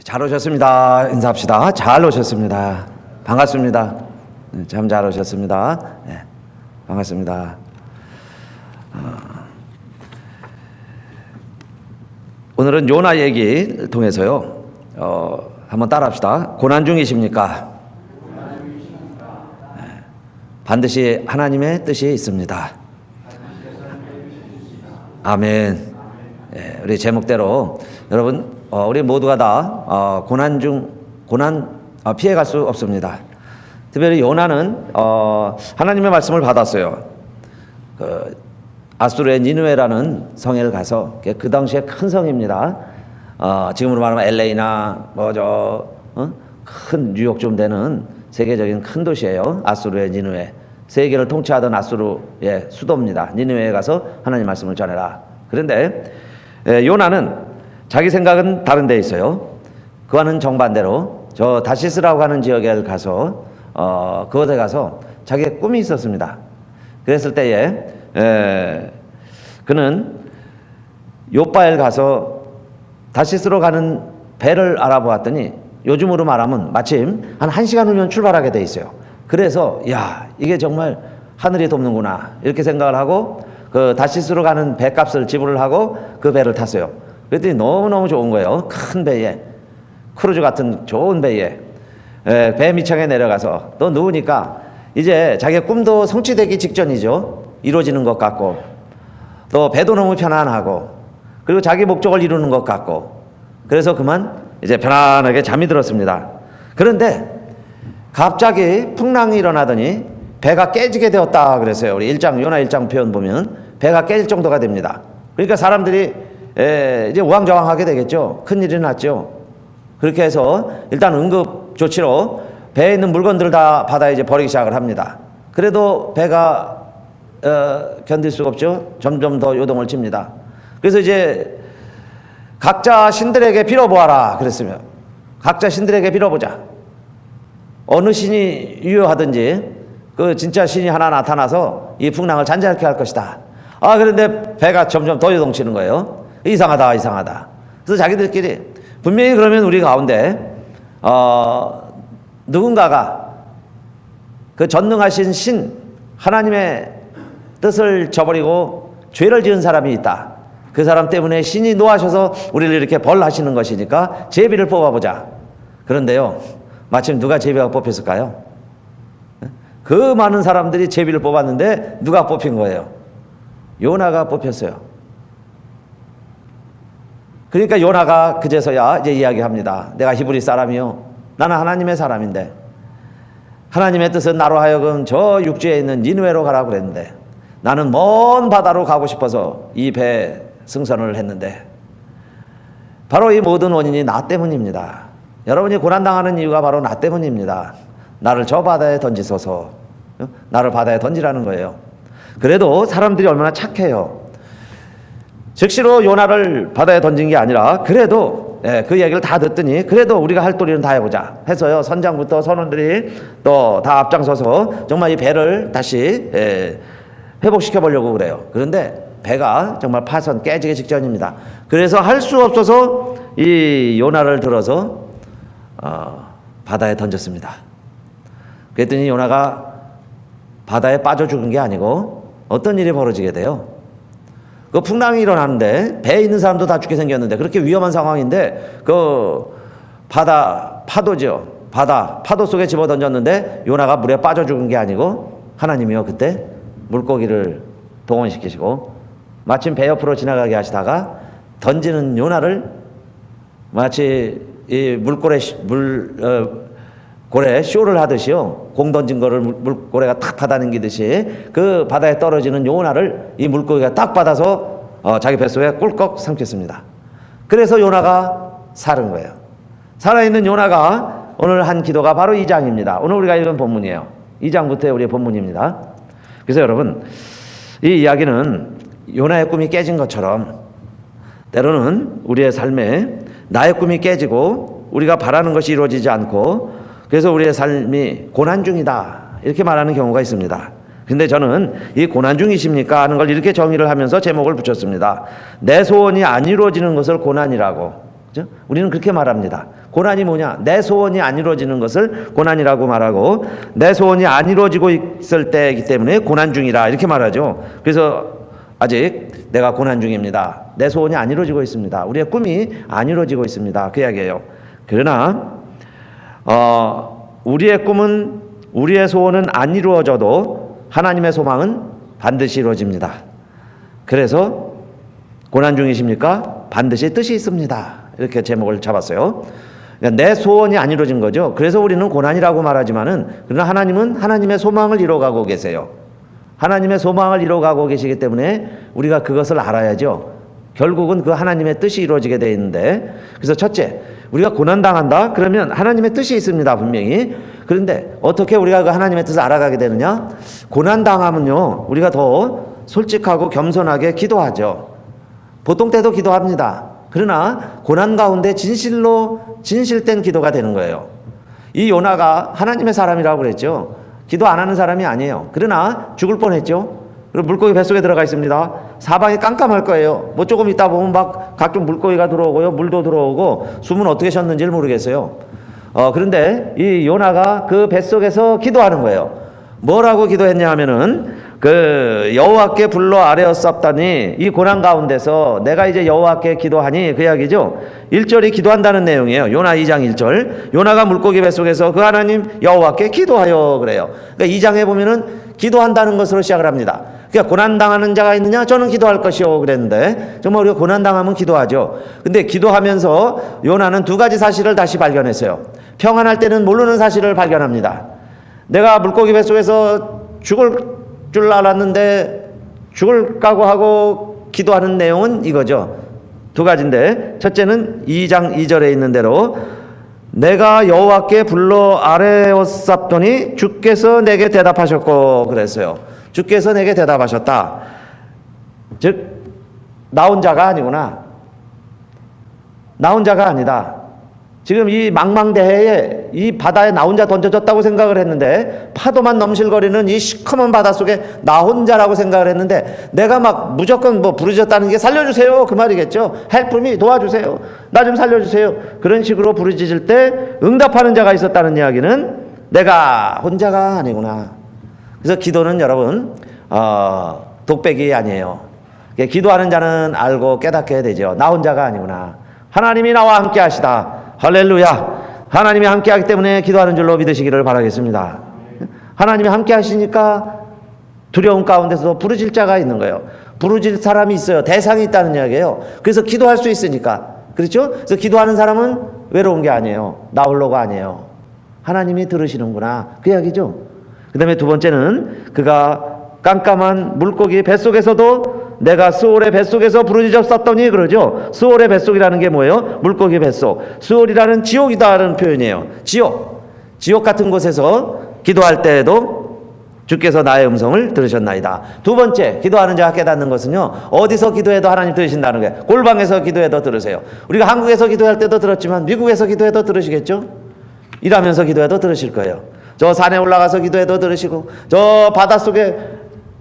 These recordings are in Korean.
잘 오셨습니다. 인사합시다. 잘 오셨습니다. 반갑습니다. 참 잘 오셨습니다. 네, 반갑습니다. 오늘은 요나 얘기 통해서요. 한번 따라합시다. 고난 중이십니까? 네, 반드시 하나님의 뜻이 있습니다. 아멘. 네, 우리 제목대로 여러분 우리 모두가 다 고난 피해갈 수 없습니다. 특별히 요나는 하나님의 말씀을 받았어요. 아수르의 니느웨라는 성에 가서 그 당시에 큰 성입니다. 지금으로 말하면 LA나 큰 뉴욕 좀 되는 세계적인 큰 도시예요. 아수르의 니느웨. 세계를 통치하던 아수르의 수도입니다. 니느웨에 가서 하나님 말씀을 전해라. 그런데 요나는 자기 생각은 다른 데 있어요. 그와는 정반대로 저 다시스라고 하는 지역에 가서 그곳에 가서 자기의 꿈이 있었습니다. 그랬을 때에 그는 요바에 가서 다시스로 가는 배를 알아보았더니 요즘으로 말하면 마침 한 1시간 후면 출발하게 돼 있어요. 그래서 야, 이게 정말 하늘이 돕는구나 이렇게 생각을 하고 그 다시스로 가는 배값을 지불을 하고 그 배를 탔어요. 그랬더니 너무너무 좋은 거예요. 큰 배에, 크루즈 같은 좋은 배에 배 밑창에 내려가서 또 누우니까 이제 자기의 꿈도 성취되기 직전이죠. 이루어지는 것 같고 또 배도 너무 편안하고 그리고 자기 목적을 이루는 것 같고 그래서 그만 이제 편안하게 잠이 들었습니다. 그런데 갑자기 풍랑이 일어나더니 배가 깨지게 되었다 그랬어요. 우리 요나 1장 표현 보면 배가 깨질 정도가 됩니다. 그러니까 사람들이 이제 우왕좌왕하게 되겠죠. 큰일이 났죠. 그렇게 해서 일단 응급 조치로 배에 있는 물건들을 다 바다에 이제 버리기 시작을 합니다. 그래도 배가 견딜 수가 없죠. 점점 더 요동을 칩니다. 그래서 이제 각자 신들에게 빌어보아라 그랬으며 각자 신들에게 빌어보자. 어느 신이 유효하든지 그 진짜 신이 하나 나타나서 이 풍랑을 잔잔하게 할 것이다. 그런데 배가 점점 더 요동치는 거예요. 이상하다. 그래서 자기들끼리 분명히 그러면 우리 가운데 누군가가 그 전능하신 신 하나님의 뜻을 저버리고 죄를 지은 사람이 있다. 그 사람 때문에 신이 노하셔서 우리를 이렇게 벌하시는 것이니까 제비를 뽑아보자. 그런데요, 마침 누가 제비가 뽑혔을까요? 그 많은 사람들이 제비를 뽑았는데 누가 뽑힌 거예요? 요나가 뽑혔어요. 그러니까 요나가 그제서야 이제 이야기합니다. 내가 히브리 사람이요, 나는 하나님의 사람인데 하나님의 뜻은 나로 하여금 저 육지에 있는 니느웨로 가라고 그랬는데 나는 먼 바다로 가고 싶어서 이 배 승선을 했는데 바로 이 모든 원인이 나 때문입니다. 여러분이 고난당하는 이유가 바로 나 때문입니다. 나를 저 바다에 던지소서. 나를 바다에 던지라는 거예요. 그래도 사람들이 얼마나 착해요. 즉시로 요나를 바다에 던진 게 아니라 그래도 그 얘기를 다 듣더니 그래도 우리가 할 도리는 다 해보자 해서요, 선장부터 선원들이 또 다 앞장서서 정말 이 배를 다시 회복시켜 보려고 그래요. 그런데 배가 정말 파선 깨지기 직전입니다. 그래서 할 수 없어서 이 요나를 들어서 바다에 던졌습니다. 그랬더니 요나가 바다에 빠져 죽은 게 아니고 어떤 일이 벌어지게 돼요? 그 풍랑이 일어나는데 배에 있는 사람도 다 죽게 생겼는데 그렇게 위험한 상황인데 그 파도죠. 파도 속에 집어 던졌는데 요나가 물에 빠져 죽은 게 아니고 하나님이요 그때 물고기를 동원시키시고 마침 배 옆으로 지나가게 하시다가 던지는 요나를 마치 이 고래 쇼를 하듯이요, 공 던진 거를 물고래가 탁 받아당기듯이 그 바다에 떨어지는 요나를 이 물고기가 딱 받아서 자기 뱃속에 꿀꺽 삼켰습니다. 그래서 요나가 살은 거예요. 살아있는 요나가 오늘 한 기도가 바로 2장입니다. 오늘 우리가 읽은 본문이에요. 2장부터의 우리의 본문입니다. 그래서 여러분, 이 이야기는 요나의 꿈이 깨진 것처럼 때로는 우리의 삶에 나의 꿈이 깨지고 우리가 바라는 것이 이루어지지 않고 그래서 우리의 삶이 고난 중이다 이렇게 말하는 경우가 있습니다. 근데 저는 이 고난 중이십니까 하는 걸 이렇게 정의를 하면서 제목을 붙였습니다. 내 소원이 안 이루어지는 것을 고난이라고, 그죠? 우리는 그렇게 말합니다. 고난이 뭐냐? 내 소원이 안 이루어지는 것을 고난이라고 말하고, 내 소원이 안 이루어지고 있을 때이기 때문에 고난 중이라 이렇게 말하죠. 그래서 아직 내가 고난 중입니다. 내 소원이 안 이루어지고 있습니다. 우리의 꿈이 안 이루어지고 있습니다. 그 이야기예요. 그러나 우리의 꿈은, 우리의 소원은 안 이루어져도 하나님의 소망은 반드시 이루어집니다. 그래서 고난 중이십니까? 반드시 뜻이 있습니다. 이렇게 제목을 잡았어요. 그러니까 내 소원이 안 이루어진 거죠. 그래서 우리는 고난이라고 말하지만은, 그러나 하나님은 하나님의 소망을 이뤄가고 계세요. 하나님의 소망을 이뤄가고 계시기 때문에 우리가 그것을 알아야죠. 결국은 그 하나님의 뜻이 이루어지게 되어 있는데, 그래서 첫째, 우리가 고난당한다? 그러면 하나님의 뜻이 있습니다, 분명히. 그런데 어떻게 우리가 그 하나님의 뜻을 알아가게 되느냐? 고난당하면요, 우리가 더 솔직하고 겸손하게 기도하죠. 보통 때도 기도합니다. 그러나 고난 가운데 진실된 기도가 되는 거예요. 이 요나가 하나님의 사람이라고 그랬죠. 기도 안 하는 사람이 아니에요. 그러나 죽을 뻔했죠. 그리고 물고기 뱃속에 들어가 있습니다. 사방이 깜깜할 거예요. 뭐 조금 있다 보면 막 각종 물고기가 들어오고요, 물도 들어오고, 숨은 어떻게 쉬었는지를 모르겠어요. 그런데 이 요나가 그 뱃속에서 기도하는 거예요. 뭐라고 기도했냐 하면은, 그 여호와께 불러 아뢰었사옵다니, 이 고난 가운데서 내가 이제 여호와께 기도하니, 그 이야기죠. 1절이 기도한다는 내용이에요. 요나 2장 1절. 요나가 물고기 뱃속에서 그 하나님 여호와께 기도하여 그래요. 그러니까 2장에 보면은 기도한다는 것으로 시작을 합니다. 그러니까 고난당하는 자가 있느냐? 저는 기도할 것이요 그랬는데, 정말 우리가 고난당하면 기도하죠. 근데 기도하면서 요나는 두 가지 사실을 다시 발견했어요. 평안할 때는 모르는 사실을 발견합니다. 내가 물고기 뱃속에서 죽을 줄 알았는데 죽을 각오하고 기도하는 내용은 이거죠. 두 가지인데, 첫째는 2장 2절에 있는 대로 내가 여호와께 불러 아뢰었사옵더니 주께서 내게 대답하셨고 그랬어요. 주께서 내게 대답하셨다. 즉 나 혼자가 아니구나. 나 혼자가 아니다. 지금 이 망망대해에 이 바다에 나 혼자 던져졌다고 생각을 했는데, 파도만 넘실거리는 이 시커먼 바다 속에 나 혼자라고 생각을 했는데, 내가 막 무조건 뭐 부르짖었다는 게 살려주세요 그 말이겠죠. Help me, 도와주세요, 나 좀 살려주세요, 그런 식으로 부르짖을 때 응답하는 자가 있었다는 이야기는 내가 혼자가 아니구나. 그래서 기도는 여러분 독백이 아니에요. 기도하는 자는 알고 깨닫게 되죠. 나 혼자가 아니구나. 하나님이 나와 함께 하시다. 할렐루야. 하나님이 함께 하기 때문에 기도하는 줄로 믿으시기를 바라겠습니다. 하나님이 함께 하시니까 두려움 가운데서도 부르짖을 자가 있는 거예요. 부르짖을 사람이 있어요. 대상이 있다는 이야기예요. 그래서 기도할 수 있으니까. 그렇죠? 그래서 기도하는 사람은 외로운 게 아니에요. 나 홀로가 아니에요. 하나님이 들으시는구나, 그 이야기죠. 그 다음에 두 번째는 그가 깜깜한 물고기 뱃속에서도 내가 스올의 뱃속에서 부르짖었었더니 그러죠. 스올의 뱃속이라는 게 뭐예요? 물고기 뱃속. 스올이라는 지옥이다라는 표현이에요. 지옥 같은 곳에서 기도할 때에도 주께서 나의 음성을 들으셨나이다. 두 번째, 기도하는 자가 깨닫는 것은요, 어디서 기도해도 하나님 들으신다는 거예요. 골방에서 기도해도 들으세요. 우리가 한국에서 기도할 때도 들었지만 미국에서 기도해도 들으시겠죠? 일하면서 기도해도 들으실 거예요. 저 산에 올라가서 기도해도 들으시고, 저 바닷속에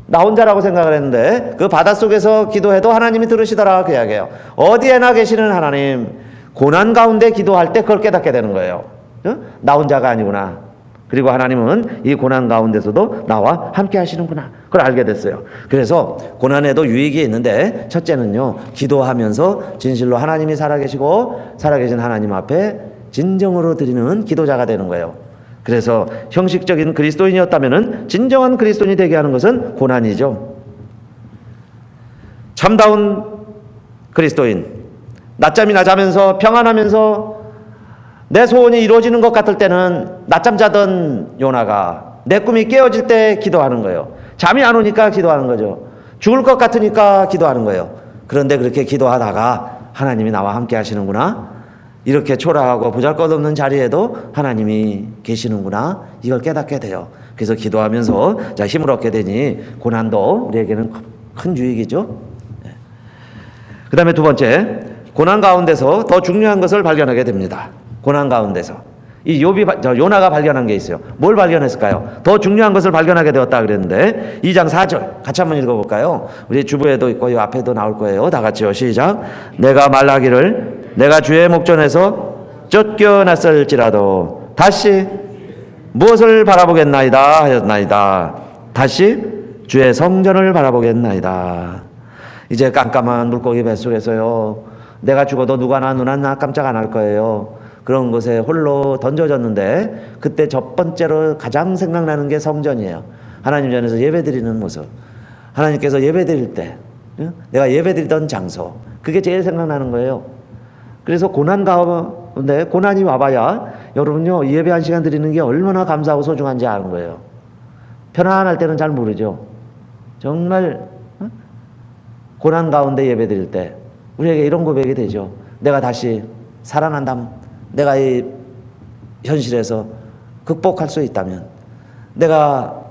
나 혼자라고 생각을 했는데 그 바닷속에서 기도해도 하나님이 들으시더라, 그 이야기예요. 어디에나 계시는 하나님, 고난 가운데 기도할 때 그걸 깨닫게 되는 거예요. 나 혼자가 아니구나. 그리고 하나님은 이 고난 가운데서도 나와 함께 하시는구나, 그걸 알게 됐어요. 그래서 고난에도 유익이 있는데, 첫째는요, 기도하면서 진실로 하나님이 살아계시고 살아계신 하나님 앞에 진정으로 드리는 기도자가 되는 거예요. 그래서 형식적인 그리스도인이었다면 진정한 그리스도인이 되게 하는 것은 고난이죠. 참다운 그리스도인, 낮잠이나 자면서 평안하면서 내 소원이 이루어지는 것 같을 때는 낮잠 자던 요나가 내 꿈이 깨어질 때 기도하는 거예요. 잠이 안 오니까 기도하는 거죠. 죽을 것 같으니까 기도하는 거예요. 그런데 그렇게 기도하다가 하나님이 나와 함께 하시는구나, 이렇게 초라하고 보잘것없는 자리에도 하나님이 계시는구나, 이걸 깨닫게 돼요. 그래서 기도하면서 힘을 얻게 되니 고난도 우리에게는 큰 유익이죠. 그 다음에 두 번째, 고난 가운데서 더 중요한 것을 발견하게 됩니다. 고난 가운데서 이 요나가 발견한 게 있어요. 뭘 발견했을까요? 더 중요한 것을 발견하게 되었다 그랬는데, 2장 4절 같이 한번 읽어볼까요? 우리 주부에도 있고 이 앞에도 나올 거예요. 다 같이요. 시작. 내가 말하기를 내가 주의 목전에서 쫓겨났을지라도 다시 무엇을 바라보겠나이다 하였나이다. 다시 주의 성전을 바라보겠나이다. 이제 깜깜한 물고기 뱃속에서요, 내가 죽어도 누가 나 눈 하나 깜짝 안 할 거예요. 그런 곳에 홀로 던져졌는데 그때 첫 번째로 가장 생각나는 게 성전이에요. 하나님 전에서 예배드리는 모습, 하나님께서 예배드릴 때 내가 예배드리던 장소, 그게 제일 생각나는 거예요. 그래서 고난 가운데 고난이 와봐야 여러분요, 예배 한 시간 드리는 게 얼마나 감사하고 소중한지 아는 거예요. 편안할 때는 잘 모르죠. 정말 고난 가운데 예배 드릴 때 우리에게 이런 고백이 되죠. 내가 다시 살아난다면, 내가 이 현실에서 극복할 수 있다면, 내가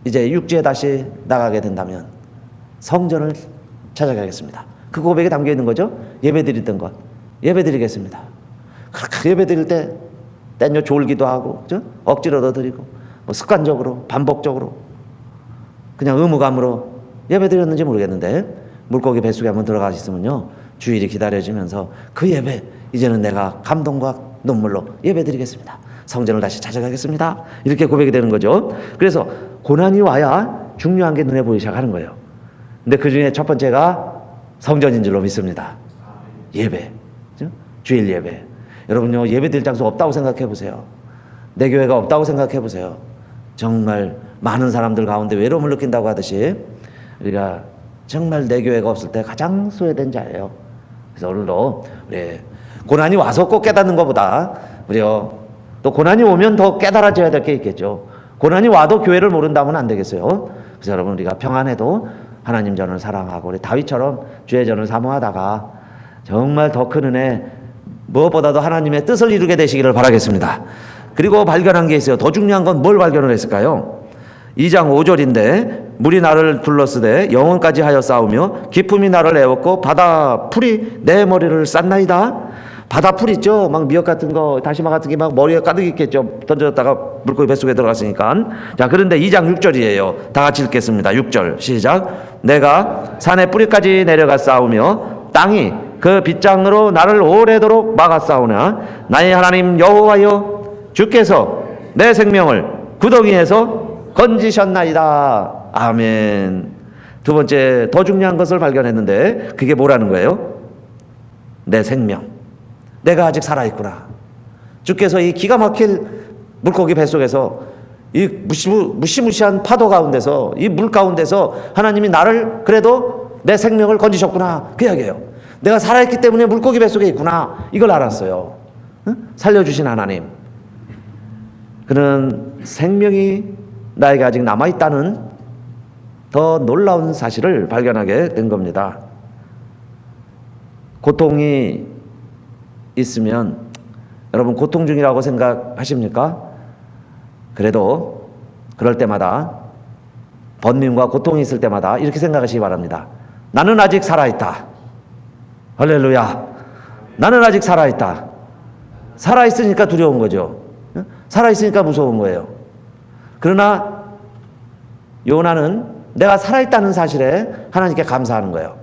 이제 육지에 다시 나가게 된다면 성전을 찾아가겠습니다. 그 고백에 담겨 있는 거죠. 예배 드리던 것, 예배 드리겠습니다. 그렇게 예배 드릴 때 때려 졸기도 하고, 그죠? 억지로도 드리고, 뭐 습관적으로, 반복적으로, 그냥 의무감으로 예배 드렸는지 모르겠는데, 물고기 뱃속에 한번 들어가 있으면요, 주일이 기다려지면서 그 예배, 이제는 내가 감동과 눈물로 예배 드리겠습니다. 성전을 다시 찾아가겠습니다. 이렇게 고백이 되는 거죠. 그래서 고난이 와야 중요한 게 눈에 보이기 시작하는 거예요. 근데 그 중에 첫 번째가 성전인 줄로 믿습니다. 예배, 그죠? 주일 예배. 여러분요, 예배 드릴 장소 없다고 생각해 보세요. 내 교회가 없다고 생각해 보세요. 정말 많은 사람들 가운데 외로움을 느낀다고 하듯이 우리가 정말 내 교회가 없을 때 가장 소외된 자예요. 그래서 오늘도 우리 고난이 와서 꼭 깨닫는 것보다 우리요, 또 고난이 오면 더 깨달아져야 될 게 있겠죠. 고난이 와도 교회를 모른다면 안 되겠어요. 그래서 여러분, 우리가 평안해도 하나님 전을 사랑하고 우리 다윗처럼 주의 전을 사모하다가 정말 더 큰 은혜, 무엇보다도 하나님의 뜻을 이루게 되시기를 바라겠습니다. 그리고 발견한 게 있어요. 더 중요한 건 뭘 발견을 했을까요? 2장 5절인데 물이 나를 둘러쓰되 영혼까지 하여 싸우며 기품이 나를 애웠고 바다 풀이 내 머리를 쌌나이다. 바다 풀 있죠? 막 미역 같은 거, 다시마 같은 게 막 머리에 가득 있겠죠. 던졌다가 물고기 뱃속에 들어갔으니까. 자, 그런데 2장 6절이에요. 다 같이 읽겠습니다. 6절 시작. 내가 산의 뿌리까지 내려가 싸우며 땅이 그 빗장으로 나를 오래도록 막아 싸우나 나의 하나님 여호와여, 주께서 내 생명을 구덩이에서 건지셨나이다. 아멘. 두 번째, 더 중요한 것을 발견했는데 그게 뭐라는 거예요? 내 생명, 내가 아직 살아있구나. 주께서 이 기가 막힐 물고기 뱃속에서, 이 무시무시한 파도 가운데서, 이 물 가운데서 하나님이 나를 그래도 내 생명을 건지셨구나, 그 이야기예요. 내가 살아있기 때문에 물고기 뱃속에 있구나, 이걸 알았어요. 살려주신 하나님, 그는 생명이 나에게 아직 남아있다는 더 놀라운 사실을 발견하게 된 겁니다. 고통이 있으면 여러분, 고통 중이라고 생각하십니까? 그래도 그럴 때마다, 번민과 고통이 있을 때마다 이렇게 생각하시기 바랍니다. 나는 아직 살아있다. 할렐루야. 나는 아직 살아있다. 살아있으니까 두려운 거죠. 살아있으니까 무서운 거예요. 그러나 요나는 내가 살아있다는 사실에 하나님께 감사하는 거예요.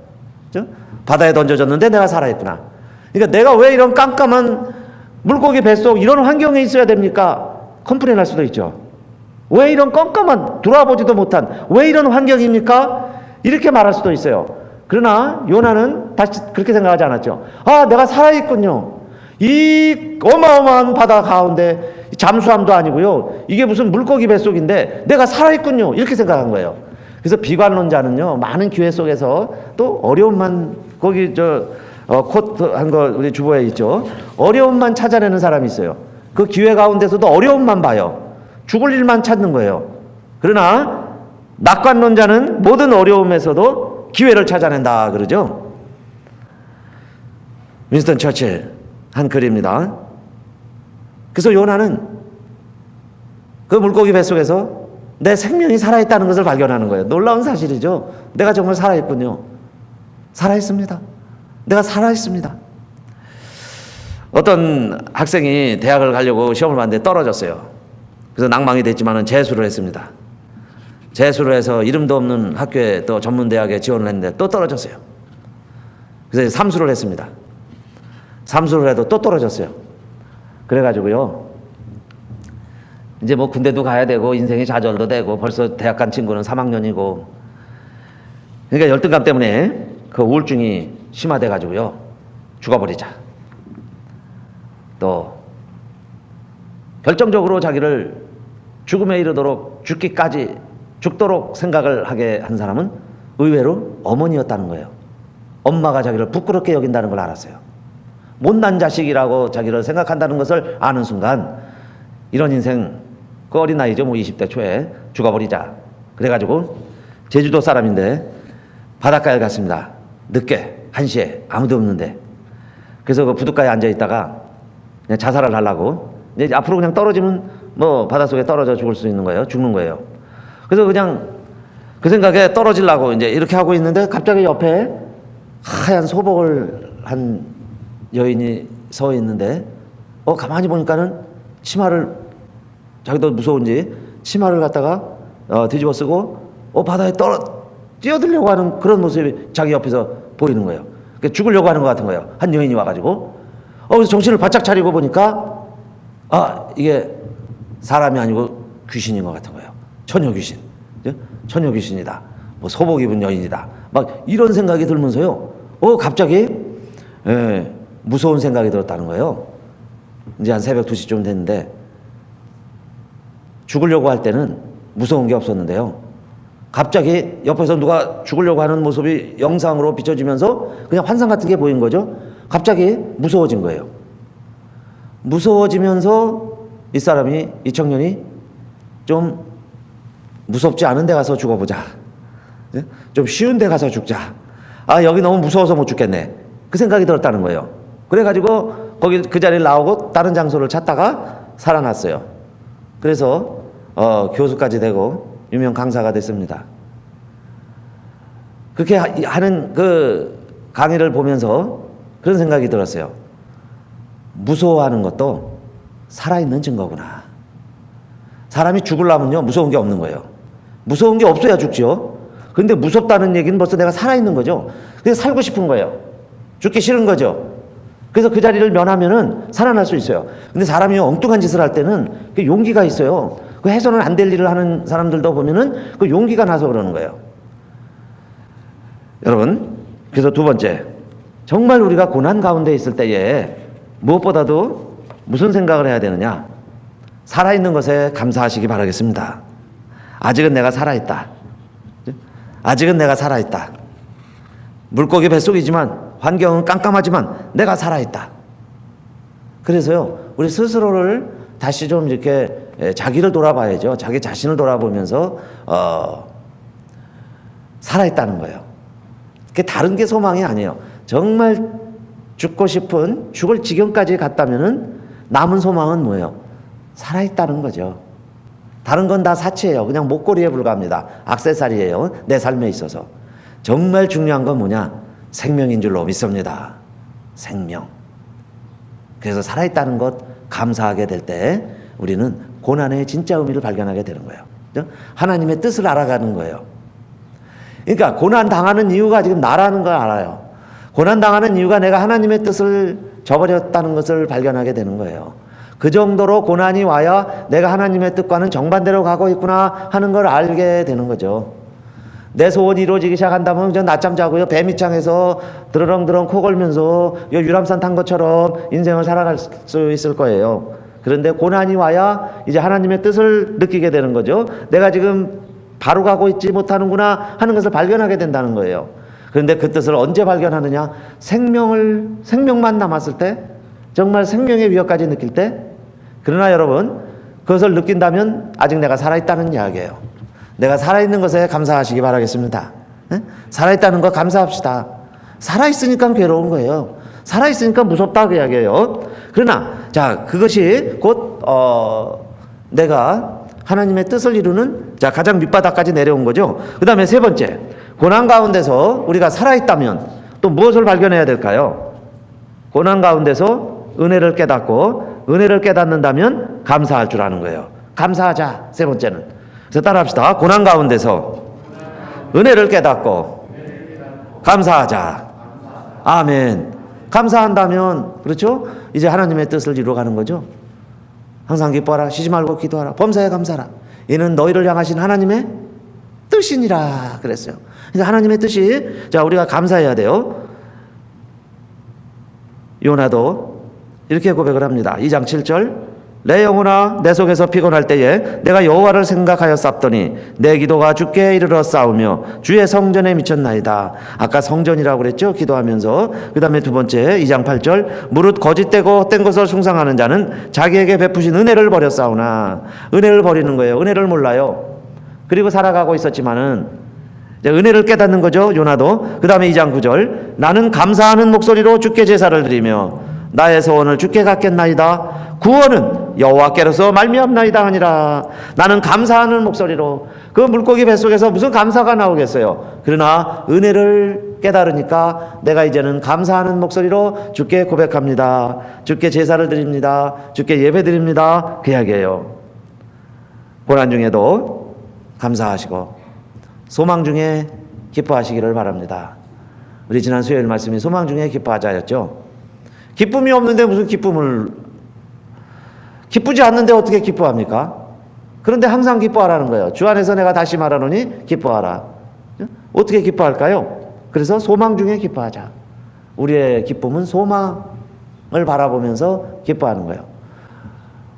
그렇죠? 바다에 던져졌는데 내가 살아있구나. 그러니까 내가 왜 이런 깜깜한 물고기 뱃속 이런 환경에 있어야 됩니까? 컴플레인 할 수도 있죠. 왜 이런 깜깜한, 돌아보지도 못한 왜 이런 환경입니까? 이렇게 말할 수도 있어요. 그러나 요나는 다시 그렇게 생각하지 않았죠. 아, 내가 살아있군요. 이 어마어마한 바다 가운데 잠수함도 아니고요, 이게 무슨 물고기 뱃속인데 내가 살아있군요, 이렇게 생각한 거예요. 그래서 비관론자는요, 많은 교회 속에서 또 어려움만, 거기 코트한 거 우리 주보에 있죠. 어려움만 찾아내는 사람이 있어요. 그 기회 가운데서도 어려움만 봐요. 죽을 일만 찾는 거예요. 그러나 낙관론자는 모든 어려움에서도 기회를 찾아낸다 그러죠. 윈스턴 처칠 한 글입니다. 그래서 요나는 그 물고기 뱃속에서 내 생명이 살아있다는 것을 발견하는 거예요. 놀라운 사실이죠. 내가 정말 살아있군요. 살아있습니다. 내가 살아있습니다. 어떤 학생이 대학을 가려고 시험을 봤는데 떨어졌어요. 그래서 낭망이 됐지만은 재수를 했습니다. 재수를 해서 이름도 없는 학교에, 또 전문대학에 지원을 했는데 또 떨어졌어요. 그래서 삼수를 했습니다. 삼수를 해도 또 떨어졌어요. 그래가지고요, 이제 뭐 군대도 가야 되고 인생이 좌절도 되고 벌써 대학 간 친구는 3학년이고, 그러니까 열등감 때문에 그 우울증이 심화돼 가지고요, 죽어버리자. 또 결정적으로 자기를 죽음에 이르도록 죽도록 생각을 하게 한 사람은 의외로 어머니였다는 거예요. 엄마가 자기를 부끄럽게 여긴다는 걸 알았어요. 못난 자식이라고 자기를 생각한다는 것을 아는 순간, 이런 인생, 그 어린 나이죠, 뭐 20대 초에 죽어버리자. 그래가지고 제주도 사람인데 바닷가에 갔습니다. 늦게 1시에 아무도 없는데. 그래서 그 부둣가에 앉아 있다가 그냥 자살을 하려고, 이제 앞으로 그냥 떨어지면 뭐 바닷속에 떨어져 죽을 수 있는 거예요. 죽는 거예요. 그래서 그냥 그 생각에 떨어지려고 이제 이렇게 하고 있는데 갑자기 옆에 하얀 소복을 한 여인이 서 있는데, 가만히 보니까는 치마를, 자기도 무서운지 치마를 갖다가 뒤집어 쓰고 바다에 뛰어들려고 하는 그런 모습이 자기 옆에서 보이는 거예요. 그러니까 죽으려고 하는 것 같은 거예요. 한 여인이 와가지고. 그래서 정신을 바짝 차리고 보니까 이게 사람이 아니고 귀신인 것 같은 거예요. 처녀 귀신. 처녀 귀신이다. 뭐 소복 입은 여인이다. 막 이런 생각이 들면서요, 갑자기 무서운 생각이 들었다는 거예요. 이제 한 새벽 2시쯤 됐는데, 죽으려고 할 때는 무서운 게 없었는데요, 갑자기 옆에서 누가 죽으려고 하는 모습이 영상으로 비춰지면서 그냥 환상 같은 게 보인 거죠. 갑자기 무서워진 거예요. 무서워지면서 이 청년이 좀 무섭지 않은 데 가서 죽어보자. 좀 쉬운 데 가서 죽자. 여기 너무 무서워서 못 죽겠네. 그 생각이 들었다는 거예요. 그래가지고 거기 그 자리를 나오고 다른 장소를 찾다가 살아났어요. 그래서 교수까지 되고 유명 강사가 됐습니다. 그렇게 하는 그 강의를 보면서 그런 생각이 들었어요. 무서워하는 것도 살아있는 증거구나. 사람이 죽으려면요, 무서운 게 없는 거예요. 무서운 게 없어야 죽죠. 그런데 무섭다는 얘기는 벌써 내가 살아있는 거죠. 그래서 살고 싶은 거예요. 죽기 싫은 거죠. 그래서 그 자리를 면하면은 살아날 수 있어요. 근데 사람이 엉뚱한 짓을 할 때는 그 용기가 있어요. 그 해서는 안 될 일을 하는 사람들도 보면은 그 용기가 나서 그러는 거예요. 여러분, 그래서 두 번째, 정말 우리가 고난 가운데 있을 때에 무엇보다도 무슨 생각을 해야 되느냐? 살아있는 것에 감사하시기 바라겠습니다. 아직은 내가 살아있다. 아직은 내가 살아있다. 물고기 뱃속이지만, 환경은 깜깜하지만 내가 살아있다. 그래서요, 우리 스스로를 다시 좀 이렇게 자기를 돌아봐야죠. 자기 자신을 돌아보면서 살아있다는 거예요. 그게 다른 게 소망이 아니에요. 정말 죽고 싶은, 죽을 지경까지 갔다면은 남은 소망은 뭐예요? 살아있다는 거죠. 다른 건 다 사치예요. 그냥 목걸이에 불과합니다. 액세서리예요. 내 삶에 있어서. 정말 중요한 건 뭐냐? 생명인 줄로 믿습니다. 생명. 그래서 살아있다는 것 감사하게 될 때 우리는 고난의 진짜 의미를 발견하게 되는 거예요. 하나님의 뜻을 알아가는 거예요. 그러니까 고난 당하는 이유가 지금 나라는 걸 알아요. 고난 당하는 이유가 내가 하나님의 뜻을 저버렸다는 것을 발견하게 되는 거예요. 그 정도로 고난이 와야 내가 하나님의 뜻과는 정반대로 가고 있구나 하는 걸 알게 되는 거죠. 내 소원이 이루어지기 시작한다면 저 낮잠 자고요, 배 밑창에서 드러렁드렁 코 걸면서 유람선 탄 것처럼 인생을 살아갈 수 있을 거예요. 그런데 고난이 와야 이제 하나님의 뜻을 느끼게 되는 거죠. 내가 지금 바로 가고 있지 못하는구나 하는 것을 발견하게 된다는 거예요. 그런데 그 뜻을 언제 발견하느냐? 생명만 남았을 때, 정말 생명의 위협까지 느낄 때. 그러나 여러분, 그것을 느낀다면 아직 내가 살아있다는 이야기예요. 내가 살아있는 것에 감사하시기 바라겠습니다. 살아있다는 거 감사합시다. 살아있으니까 괴로운 거예요. 살아있으니까 무섭다 그 이야기예요. 그러나 자, 그것이 곧 내가 하나님의 뜻을 이루는 가장 밑바닥까지 내려온 거죠. 그 다음에 세 번째, 고난 가운데서 우리가 살아있다면 또 무엇을 발견해야 될까요? 고난 가운데서 은혜를 깨닫고, 은혜를 깨닫는다면 감사할 줄 아는 거예요. 감사하자. 세 번째는. 그래서 따라합시다. 고난 가운데서 은혜를 깨닫고 감사하자. 아멘. 감사한다면 그렇죠? 이제 하나님의 뜻을 이루어가는 거죠. 항상 기뻐하라. 쉬지 말고 기도하라. 범사에 감사하라. 이는 너희를 향하신 하나님의 뜻이니라 그랬어요. 그래서 하나님의 뜻이, 자, 우리가 감사해야 돼요. 요나도 이렇게 고백을 합니다. 2장 7절, 내 영혼아 내 속에서 피곤할 때에 내가 여호와를 생각하여 싸우더니 내 기도가 주께 이르러 싸우며 주의 성전에 미쳤나이다. 아까 성전이라고 그랬죠, 기도하면서. 그 다음에 두 번째 2장 8절, 무릇 거짓되고 헛된 것을 숭상하는 자는 자기에게 베푸신 은혜를 버려 싸우나. 은혜를 버리는 거예요. 은혜를 몰라요. 그리고 살아가고 있었지만은 이제 은혜를 깨닫는 거죠, 요나도. 그 다음에 2장 9절, 나는 감사하는 목소리로 주께 제사를 드리며 나의 소원을 주께 갖겠나이다. 구원은 여호와께로서 말미암나이다 하니라. 나는 감사하는 목소리로. 그 물고기 뱃속에서 무슨 감사가 나오겠어요. 그러나 은혜를 깨달으니까 내가 이제는 감사하는 목소리로 주께 고백합니다. 주께 제사를 드립니다. 주께 예배 드립니다. 그 이야기예요. 고난 중에도 감사하시고 소망 중에 기뻐하시기를 바랍니다. 우리 지난 수요일 말씀이 소망 중에 기뻐하자였죠. 기쁨이 없는데 무슨 기쁘지 않는데 어떻게 기뻐합니까? 그런데 항상 기뻐하라는 거예요. 주 안에서 내가 다시 말하노니 기뻐하라. 어떻게 기뻐할까요? 그래서 소망 중에 기뻐하자. 우리의 기쁨은 소망을 바라보면서 기뻐하는 거예요.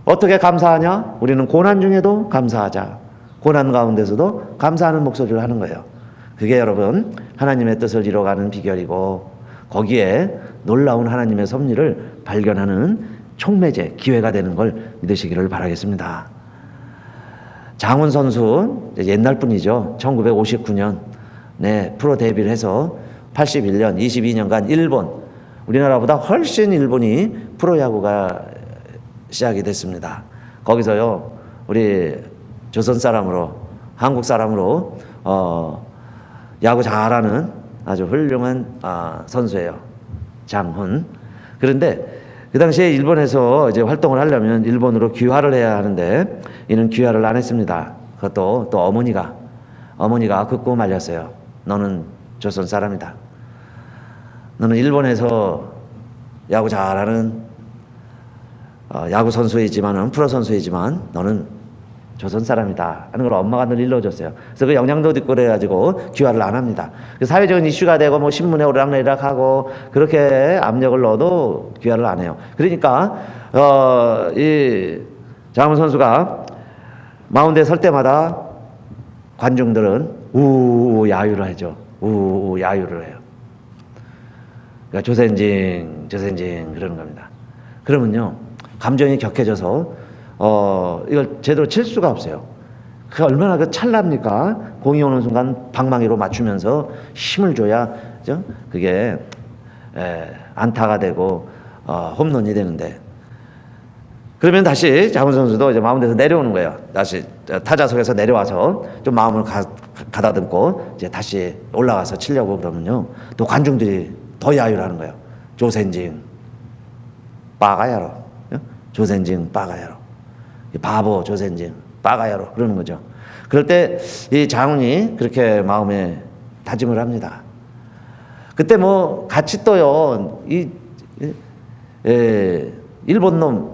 어떻게 감사하냐? 우리는 고난 중에도 감사하자. 고난 가운데서도 감사하는 목소리를 하는 거예요. 그게 여러분 하나님의 뜻을 이뤄가는 비결이고, 거기에 놀라운 하나님의 섭리를 발견하는 촉매제, 기회가 되는 걸 믿으시기를 바라겠습니다. 장훈 선수, 옛날 분이죠. 1959년 프로 데뷔를 해서 81년, 22년간 일본, 우리나라보다 훨씬 일본이 프로야구가 시작이 됐습니다. 거기서요, 우리 조선 사람으로, 한국 사람으로 야구 잘하는 아주 훌륭한 선수예요. 장훈. 그런데 그 당시에 일본에서 이제 활동을 하려면 일본으로 귀화를 해야 하는데 이는 귀화를 안 했습니다. 그것도 또 어머니가 극구 말렸어요. 너는 조선 사람이다. 너는 일본에서 야구 잘하는 야구 선수이지만은 프로 선수이지만 너는 조선 사람이다 하는 걸 엄마가 늘 일러줬어요. 그래서 그 영향도 듣고 그래가지고 귀화를 안 합니다. 사회적인 이슈가 되고 뭐 신문에 오르락내리락하고 그렇게 압력을 넣어도 귀화를 안 해요. 그러니까 이 장훈 선수가 마운드에 설 때마다 관중들은 우우 야유를 하죠. 우우 야유를 해요. 그러니까 조센징 그러는 겁니다. 그러면요, 감정이 격해져서 이걸 제대로 칠 수가 없어요. 그 얼마나 그 찰납니까? 공이 오는 순간 방망이로 맞추면서 힘을 줘야, 그죠? 그게 안타가 되고 홈런이 되는데, 그러면 다시 장훈 선수도 이제 마운드에서 내려오는 거예요. 다시 타자석에서 내려와서 좀 마음을 가다듬고 이제 다시 올라가서 치려고 그러면요, 또 관중들이 더 야유를 하는 거예요. 조센징 빠가야로, 조센징 빠가야로, 바보 조센징 빠가야로, 그러는 거죠. 그럴 때 이 장훈이 그렇게 마음에 다짐을 합니다. 그때 뭐 같이 또요, 일본 놈,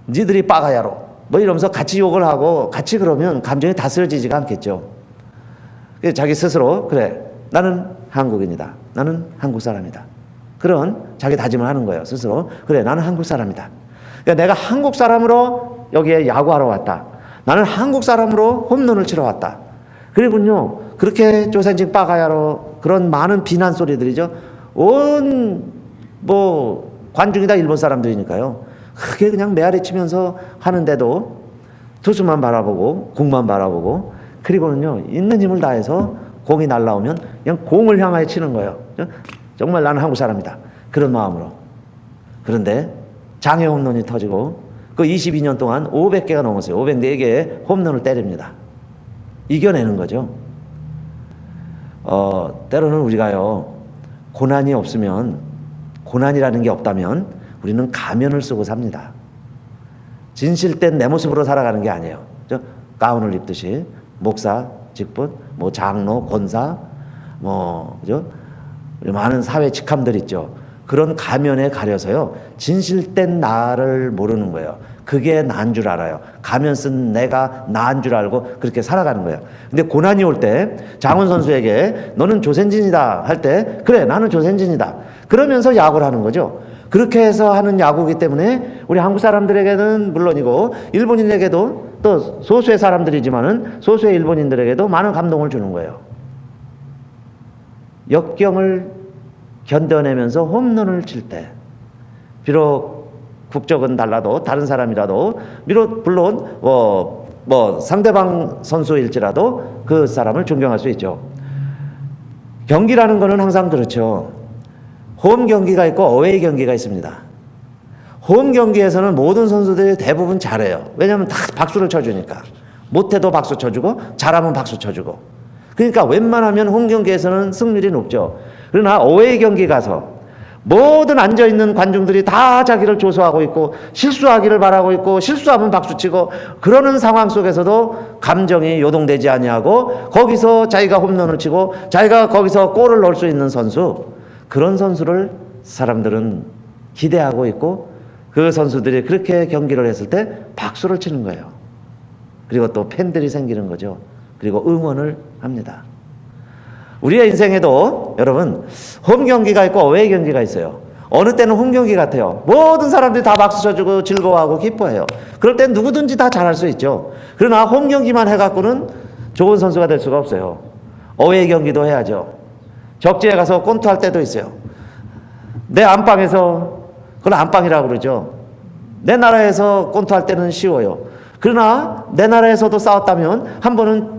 니들이 빠가야로 뭐 이러면서 같이 욕을 하고 같이 그러면 감정이 다스려지지가 않겠죠. 자기 스스로, 그래, 나는 한국인이다, 나는 한국 사람이다, 그런 자기 다짐을 하는 거예요. 스스로, 그래, 나는 한국 사람이다. 그러니까 내가 한국 사람으로 여기에 야구하러 왔다. 나는 한국 사람으로 홈런을 치러 왔다. 그리고요, 그렇게 조센징 빠가야로 그런 많은 비난 소리들이죠. 뭐 관중이 다 일본 사람들이니까요. 그게 그냥 메아리 치면서 하는데도 투수만 바라보고 공만 바라보고, 그리고는요, 있는 힘을 다해서 공이 날라오면 그냥 공을 향하여 치는 거예요. 정말 나는 한국 사람이다, 그런 마음으로. 그런데 장애 홈런이 터지고 그 22년 동안 500개가 넘었어요. 504개의 홈런을 때립니다. 이겨내는 거죠. 때로는 우리가요, 고난이 없으면, 고난이라는 게 없다면 우리는 가면을 쓰고 삽니다. 진실된 내 모습으로 살아가는 게 아니에요. 가운을 입듯이 목사, 직분, 뭐 장로, 권사, 그죠? 많은 사회 직함들 있죠. 그런 가면에 가려서요, 진실된 나를 모르는 거예요. 그게 나인 줄 알아요. 가면 쓴 내가 나인 줄 알고 그렇게 살아가는 거예요. 근데 고난이 올 때 장훈 선수에게 너는 조센진이다 할 때, 그래 나는 조센진이다 그러면서 야구를 하는 거죠. 그렇게 해서 하는 야구이기 때문에 우리 한국 사람들에게는 물론이고 일본인에게도, 또 소수의 사람들이지만은 소수의 일본인들에게도 많은 감동을 주는 거예요. 역경을 견뎌내면서 홈런을 칠 때, 비록 국적은 달라도 다른 사람이라도, 물론 상대방 선수일지라도 그 사람을 존경할 수 있죠. 경기라는 거는 항상 그렇죠. 홈 경기가 있고 어웨이 경기가 있습니다. 홈 경기에서는 모든 선수들이 대부분 잘해요. 왜냐하면 다 박수를 쳐주니까. 못해도 박수 쳐주고 잘하면 박수 쳐주고. 그러니까 웬만하면 홈 경기에서는 승률이 높죠. 그러나 어웨이 경기 가서 모든 앉아있는 관중들이 다 자기를 조소하고 있고 실수하기를 바라고 있고 실수하면 박수치고 그러는 상황 속에서도 감정이 요동되지 아니하고 거기서 자기가 홈런을 치고 자기가 거기서 골을 넣을 수 있는 선수, 그런 선수를 사람들은 기대하고 있고 그 선수들이 그렇게 경기를 했을 때 박수를 치는 거예요. 그리고 또 팬들이 생기는 거죠. 그리고 응원을 합니다. 우리의 인생에도 여러분 홈 경기가 있고 어웨이 경기가 있어요. 어느 때는 홈 경기 같아요. 모든 사람들이 다 박수 쳐주고 즐거워하고 기뻐해요. 그럴 땐 누구든지 다 잘할 수 있죠. 그러나 홈 경기만 해갖고는 좋은 선수가 될 수가 없어요. 어웨이 경기도 해야죠. 적지에 가서 꼰투할 때도 있어요. 내 안방에서, 그걸 안방이라고 그러죠. 내 나라에서 꼰투할 때는 쉬워요. 그러나 내 나라에서도 싸웠다면 한 번은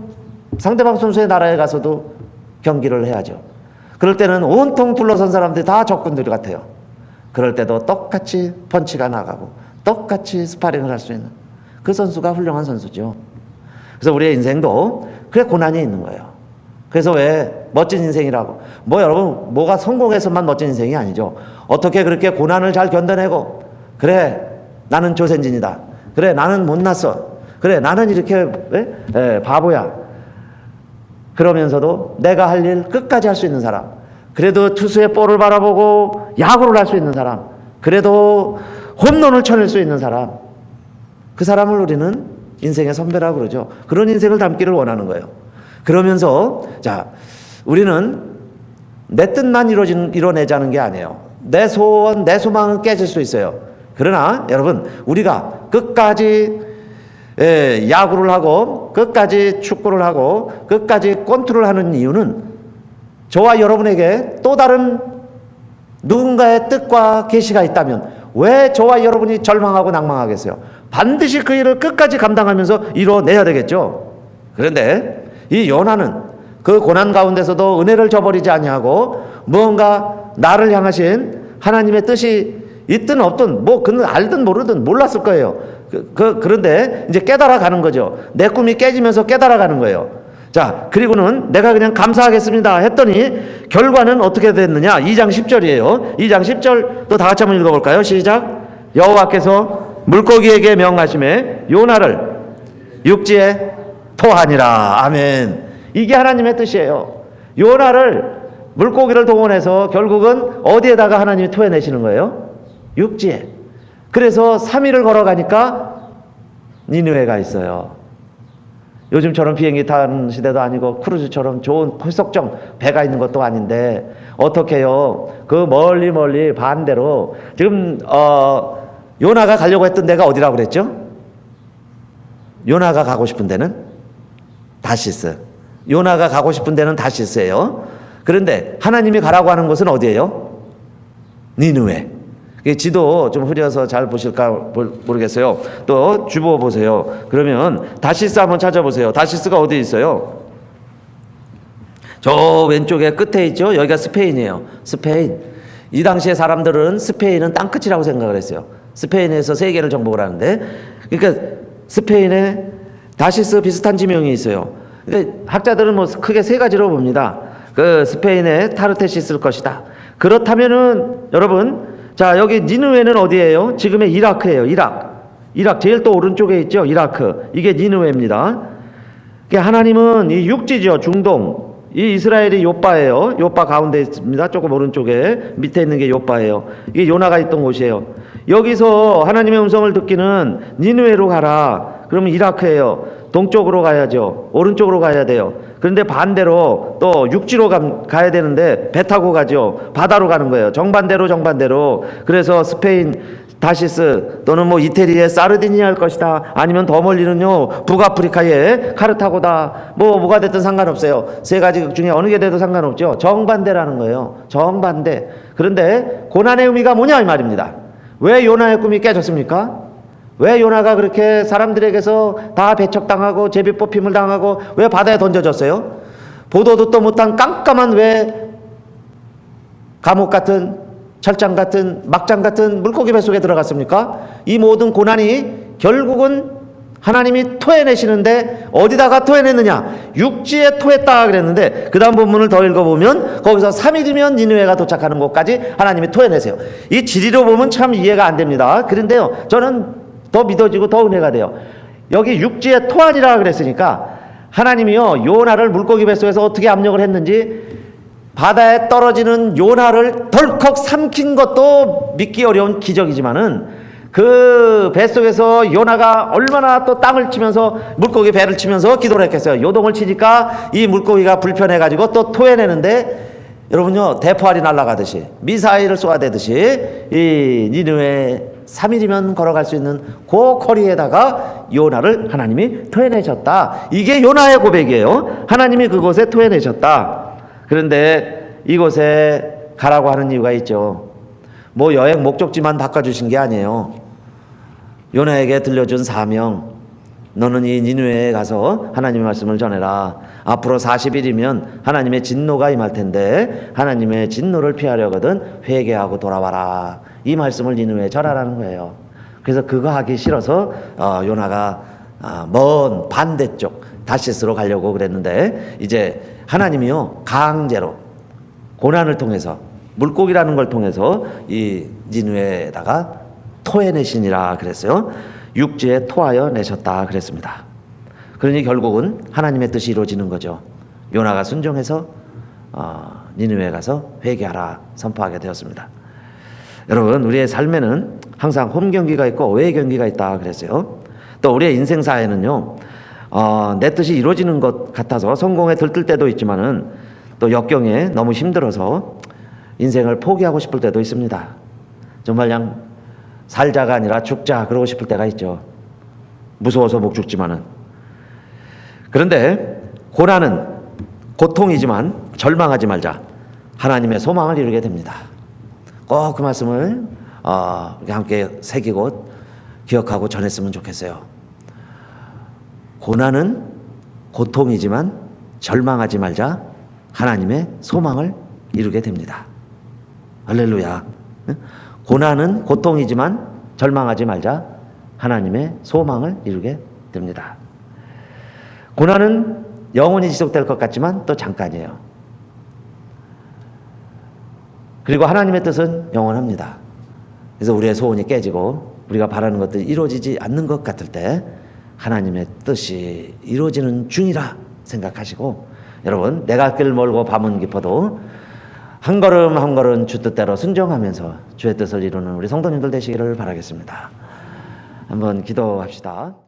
상대방 선수의 나라에 가서도 경기를 해야죠. 그럴 때는 온통 둘러선 사람들이 다 적군들 같아요. 그럴 때도 똑같이 펀치가 나가고 똑같이 스파링을 할 수 있는 그 선수가 훌륭한 선수죠. 그래서 우리의 인생도 그래 고난이 있는 거예요. 그래서 왜 멋진 인생이라고, 여러분 뭐가 성공해서만 멋진 인생이 아니죠. 어떻게 그렇게 고난을 잘 견뎌내고, 그래 나는 조센진이다, 그래 나는 못났어, 그래 나는 이렇게 바보야, 그러면서도 내가 할 일 끝까지 할 수 있는 사람, 그래도 투수의 볼을 바라보고 야구를 할 수 있는 사람, 그래도 홈런을 쳐낼 수 있는 사람, 그 사람을 우리는 인생의 선배라고 그러죠. 그런 인생을 담기를 원하는 거예요. 그러면서 자, 우리는 내 뜻만 이뤄내자는 게 아니에요. 내 소원, 내 소망은 깨질 수 있어요. 그러나 여러분, 우리가 끝까지 야구를 하고 끝까지 축구를 하고 끝까지 권투를 하는 이유는 저와 여러분에게 또 다른 누군가의 뜻과 계시가 있다면 왜 저와 여러분이 절망하고 낭망하겠어요? 반드시 그 일을 끝까지 감당하면서 이뤄내야 되겠죠. 그런데 이 요나는 그 고난 가운데서도 은혜를 저버리지 아니하고 무언가 나를 향하신 하나님의 뜻이 있든 없든 그는 알든 모르든 몰랐을 거예요. 그런데 이제 깨달아 가는 거죠. 내 꿈이 깨지면서 깨달아 가는 거예요. 자, 그리고는 내가 그냥 감사하겠습니다 했더니 결과는 어떻게 됐느냐? 2장 10절이에요. 2장 10절 또 다 같이 한번 읽어볼까요? 시작. 여호와께서 물고기에게 명하심에 요나를 육지에 토하니라. 아멘. 이게 하나님의 뜻이에요. 요나를 물고기를 동원해서 결국은 어디에다가 하나님이 토해내시는 거예요? 육지에. 그래서 3일을 걸어가니까 니느웨가 있어요. 요즘처럼 비행기 타는 시대도 아니고 크루즈처럼 좋은 펄석정 배가 있는 것도 아닌데 어떻게 해요? 그 멀리 반대로 지금 요나가 가려고 했던 데가 어디라고 그랬죠? 요나가 가고 싶은 데는 다시스. 요나가 가고 싶은 데는 다시스예요. 그런데 하나님이 가라고 하는 곳은 어디예요? 니느웨. 지도 좀 흐려서 잘 보실까 모르겠어요. 또 주보 보세요. 그러면 다시스 한번 찾아보세요. 다시스가 어디 있어요? 저 왼쪽에 끝에 있죠. 여기가 스페인이에요. 스페인. 이 당시에 사람들은 스페인은 땅끝이라고 생각을 했어요. 스페인에서 세계를 정복을 하는데, 그러니까 스페인에 다시스 비슷한 지명이 있어요. 근데 학자들은 크게 세 가지로 봅니다. 그 스페인에 타르테시스일 것이다. 그렇다면은 여러분, 자, 여기 니느웨는 어디예요? 지금의 이라크예요. 이락 제일 또 오른쪽에 있죠. 이라크. 이게 니느웨입니다. 하나님은 이 육지죠. 중동. 이 이스라엘이 요바예요. 요바 가운데 있습니다. 조금 오른쪽에 밑에 있는 게 요바예요. 이게 요나가 있던 곳이에요. 여기서 하나님의 음성을 듣기는 니느웨로 가라. 그러면 이라크예요. 동쪽으로 가야죠. 오른쪽으로 가야 돼요. 그런데 반대로 또 육지로 가야 되는데 배 타고 가죠. 바다로 가는 거예요. 정반대로. 그래서 스페인 다시스 또는 뭐 이태리의 사르디니아일 것이다. 아니면 더 멀리는요 북아프리카의 카르타고다. 뭐가 됐든 상관없어요. 세 가지 중에 어느 게 돼도 상관없죠. 정반대라는 거예요. 정반대. 그런데 고난의 의미가 뭐냐 이 말입니다. 왜 요나의 꿈이 깨졌습니까? 왜 요나가 그렇게 사람들에게서 다 배척당하고 제비뽑힘을 당하고 왜 바다에 던져졌어요? 보도 듣도 못한 깜깜한 왜 감옥 같은 철장 같은 막장 같은 물고기 뱃속에 들어갔습니까? 이 모든 고난이 결국은 하나님이 토해내시는데 어디다가 토해냈느냐? 육지에 토했다 그랬는데 그 다음 본문을 더 읽어보면 거기서 3일이면 니느웨가 도착하는 곳까지 하나님이 토해내세요. 이 지리로 보면 참 이해가 안 됩니다. 그런데요 저는 더 믿어지고 더 은혜가 돼요. 여기 육지에 토하니라 그랬으니까 하나님이요 요나를 물고기 뱃속에서 어떻게 압력을 했는지 바다에 떨어지는 요나를 덜컥 삼킨 것도 믿기 어려운 기적이지만은 그 뱃속에서 요나가 얼마나 또 땅을 치면서 물고기 배를 치면서 기도를 했겠어요. 요동을 치니까 이 물고기가 불편해가지고 또 토해내는데 여러분요 대포알이 날아가듯이 미사일을 쏘아대듯이 이 니느웨 3일이면 걸어갈 수 있는 그 거리에다가 요나를 하나님이 토해내셨다. 이게 요나의 고백이에요. 하나님이 그곳에 토해내셨다. 그런데 이곳에 가라고 하는 이유가 있죠. 뭐 여행 목적지만 바꿔주신 게 아니에요. 요나에게 들려준 사명. 너는 이 니느웨에 가서 하나님의 말씀을 전해라. 앞으로 40일이면 하나님의 진노가 임할 텐데 하나님의 진노를 피하려거든 회개하고 돌아와라. 이 말씀을 니느웨에 전하라는 거예요. 그래서 그거 하기 싫어서 요나가 먼 반대쪽 다시스로 가려고 그랬는데 이제 하나님이요 강제로 고난을 통해서 물고기라는 걸 통해서 이 니느웨에다가 토해내시니라 그랬어요. 육지에 토하여 내셨다 그랬습니다. 그러니 결국은 하나님의 뜻이 이루어지는 거죠. 요나가 순종해서 니느웨에 가서 회개하라 선포하게 되었습니다. 여러분 우리의 삶에는 항상 홈 경기가 있고 어웨이 경기가 있다 그랬어요. 또 우리의 인생사에는요 내 뜻이 이루어지는 것 같아서 성공에 들뜰 때도 있지만은 또 역경에 너무 힘들어서 인생을 포기하고 싶을 때도 있습니다. 정말 그냥 살자가 아니라 죽자 그러고 싶을 때가 있죠. 무서워서 못 죽지만은. 그런데 고난은 고통이지만 절망하지 말자. 하나님의 소망을 이루게 됩니다. 꼭 그 말씀을 함께 새기고 기억하고 전했으면 좋겠어요. 고난은 고통이지만 절망하지 말자. 하나님의 소망을 이루게 됩니다. 할렐루야. 고난은 고통이지만 절망하지 말자. 하나님의 소망을 이루게 됩니다. 고난은 영원히 지속될 것 같지만 또 잠깐이에요. 그리고 하나님의 뜻은 영원합니다. 그래서 우리의 소원이 깨지고 우리가 바라는 것들이 이루어지지 않는 것 같을 때 하나님의 뜻이 이루어지는 중이라 생각하시고 여러분 내가 길 멀고 밤은 깊어도 한 걸음 한 걸음 주 뜻대로 순종하면서 주의 뜻을 이루는 우리 성도님들 되시기를 바라겠습니다. 한번 기도합시다.